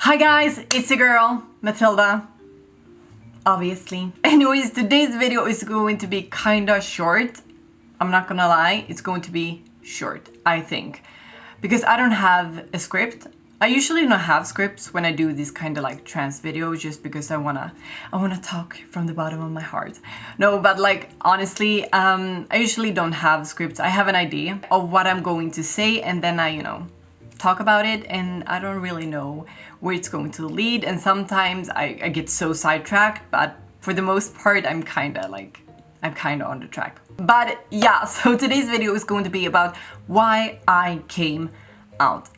Hi guys, it's your girl, Mathilda. Obviously. Anyways, today's video is going to be kinda short. I'm not gonna lie, it's going to be short, I think. Because I don't have a script. I usually don't have scripts when I do these kind of like trans videos just because I wanna talk from the bottom of my heart. No, but like honestly, I usually don't have scripts. I have an idea of what I'm going to say and then I, talk about it and I don't really know where it's going to lead, and sometimes I get so sidetracked, but for the most part I'm kinda on the track. But yeah, so today's video is going to be about why I came out.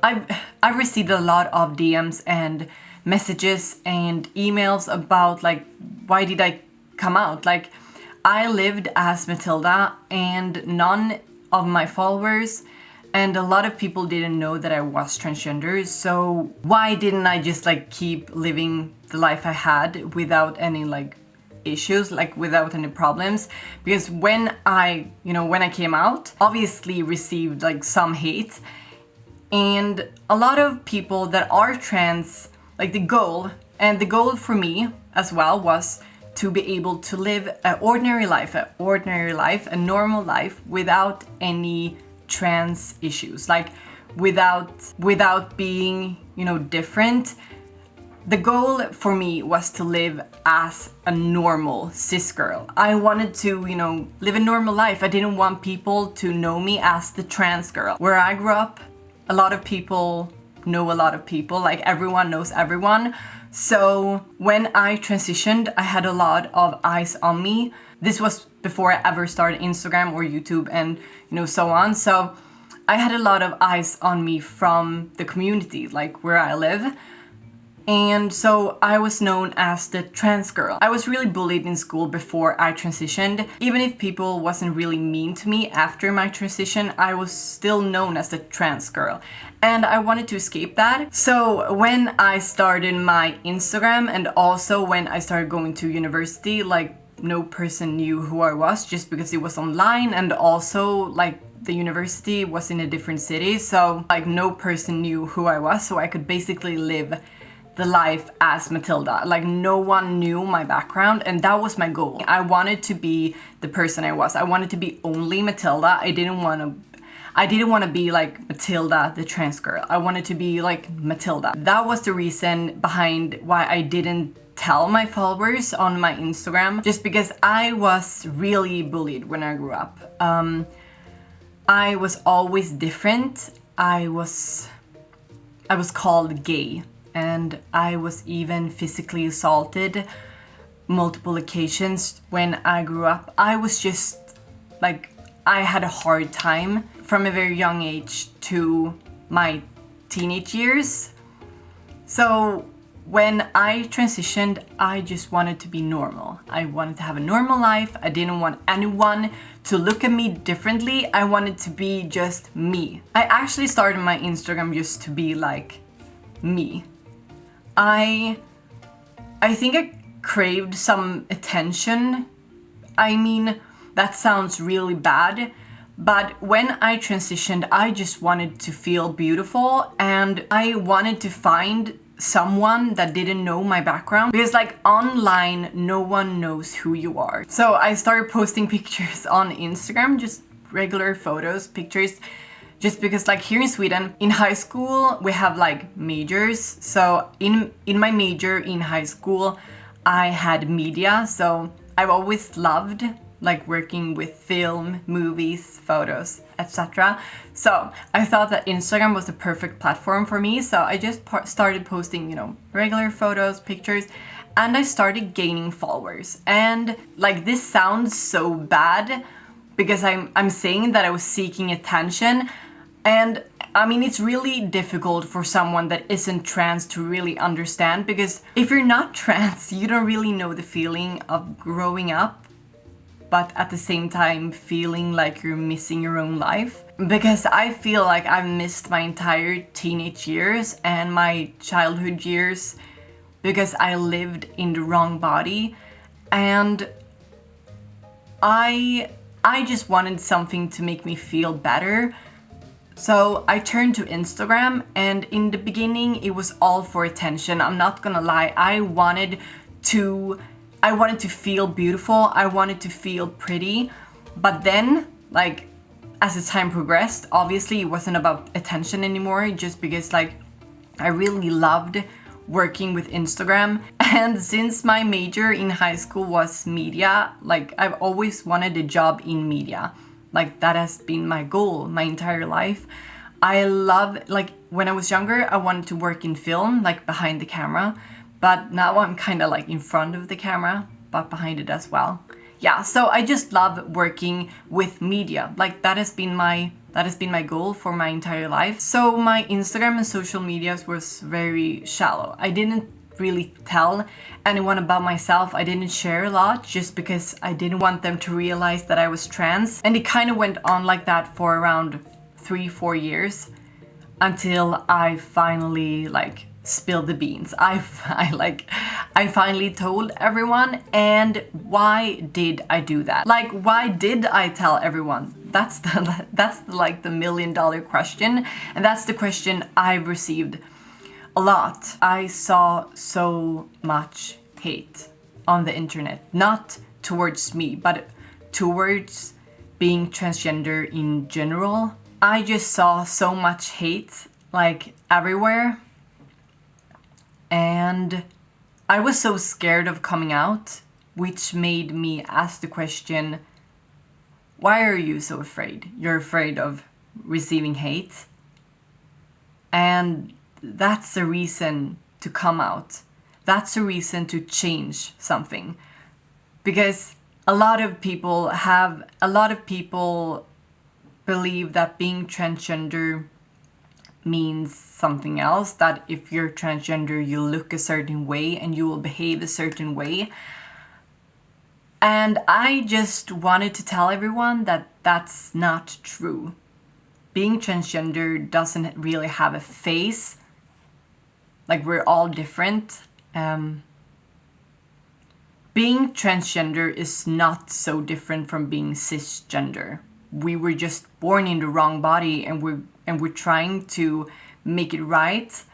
I've received a lot of DMs and messages and emails about like why did I come out. Like I lived as Mathilda and none of my followers and a lot of people didn't know that I was transgender, so why didn't I just like keep living the life I had without any like issues, like without any problems? Because when I came out, obviously received like some hate, and a lot of people that are trans, like the goal for me as well was to be able to live an ordinary life, a normal life without any trans issues, like without being, different. The goal for me was to live as a normal cis girl. I wanted to, live a normal life. I didn't want people to know me as the trans girl. Where I grew up, a lot of people know a lot of people, like everyone knows everyone. So when I transitioned, I had a lot of eyes on me. This was before I ever started Instagram or YouTube and so on. So I had a lot of eyes on me from the community, like where I live. And so I was known as the trans girl. I was really bullied in school before I transitioned. Even if people wasn't really mean to me after my transition, I was still known as the trans girl. And I wanted to escape that. So when I started my Instagram and also when I started going to university, like no person knew who I was just because it was online, and also like the university was in a different city. So like no person knew who I was, so I could basically live the life as Mathilda. Like no one knew my background, and that was my goal. I wanted to be the person I was. I wanted to be only Mathilda. I didn't want to be like Mathilda the trans girl. I wanted to be like Mathilda. That was the reason behind why I didn't tell my followers on my Instagram, just because I was really bullied when I grew up. I was always different. I was called gay, and I was even physically assaulted multiple occasions when I grew up. I was just like, I had a hard time from a very young age to my teenage years. So when I transitioned, I just wanted to be normal. I wanted to have a normal life. I didn't want anyone to look at me differently. I wanted to be just me. I actually started my Instagram just to be like me. I think I craved some attention. I mean, that sounds really bad, but when I transitioned, I just wanted to feel beautiful, and I wanted to find someone that didn't know my background, because like online no one knows who you are. So I started posting pictures on Instagram, just regular photos, pictures, just because like here in Sweden, in high school, we have like majors. So in my major in high school, I had media. So I've always loved like working with film, movies, photos, etc. So I thought that Instagram was the perfect platform for me. So I just started posting, regular photos, pictures, and I started gaining followers. And like this sounds so bad because I'm saying that I was seeking attention. And I mean, it's really difficult for someone that isn't trans to really understand, because if you're not trans, you don't really know the feeling of growing up, but at the same time feeling like you're missing your own life. Because I feel like I've missed my entire teenage years and my childhood years because I lived in the wrong body, and I just wanted something to make me feel better. So I turned to Instagram, and in the beginning it was all for attention. I'm not gonna lie, I wanted to feel beautiful, I wanted to feel pretty, but then like as the time progressed, obviously it wasn't about attention anymore, just because like I really loved working with Instagram. And since my major in high school was media, like I've always wanted a job in media. Like that has been my goal my entire life. I love, like when I was younger, I wanted to work in film, like behind the camera, but now I'm kind of like in front of the camera, but behind it as well. Yeah, so I just love working with media. Like that has been my goal for my entire life. So my Instagram and social medias was very shallow. I didn't really tell anyone about myself. I didn't share a lot just because I didn't want them to realize that I was trans. And it kind of went on like that for around 3-4 years until I finally like spilled the beans. I finally told everyone. And why did I do that? Like, why did I tell everyone? That's like the $1 million question, and that's the question I've received a lot. I saw so much hate on the internet, not towards me, but towards being transgender in general. I just saw so much hate like everywhere, and I was so scared of coming out, which made me ask the question, why are you so afraid? You're afraid of receiving hate? And that's a reason to come out. That's a reason to change something. Because a lot of people believe that being transgender means something else, that if you're transgender you look a certain way and you will behave a certain way. And I just wanted to tell everyone that that's not true. Being transgender doesn't really have a face. Like, we're all different. Being transgender is not so different from being cisgender. We were just born in the wrong body, and we're trying to make it right.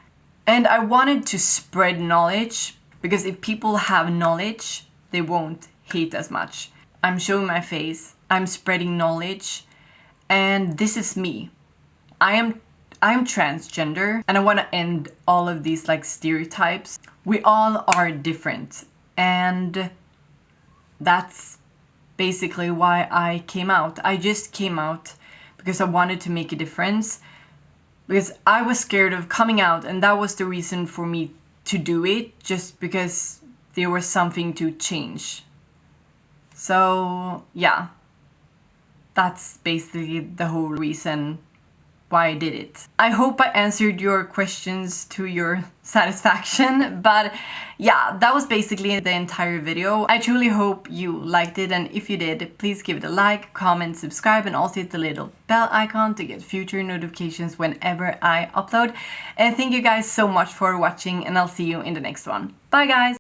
And I wanted to spread knowledge, because if people have knowledge, they won't hate as much. I'm showing my face, I'm spreading knowledge, and this is me. I'm transgender, and I want to end all of these like stereotypes. We all are different, and that's basically why I came out. I just came out because I wanted to make a difference, because I was scared of coming out, and that was the reason for me to do it, just because there was something to change. So yeah, that's basically the whole reason why I did it. I hope I answered your questions to your satisfaction, but yeah, that was basically the entire video. I truly hope you liked it, and if you did, please give it a like, comment, subscribe, and also hit the little bell icon to get future notifications whenever I upload. And thank you guys so much for watching, and I'll see you in the next one. Bye guys!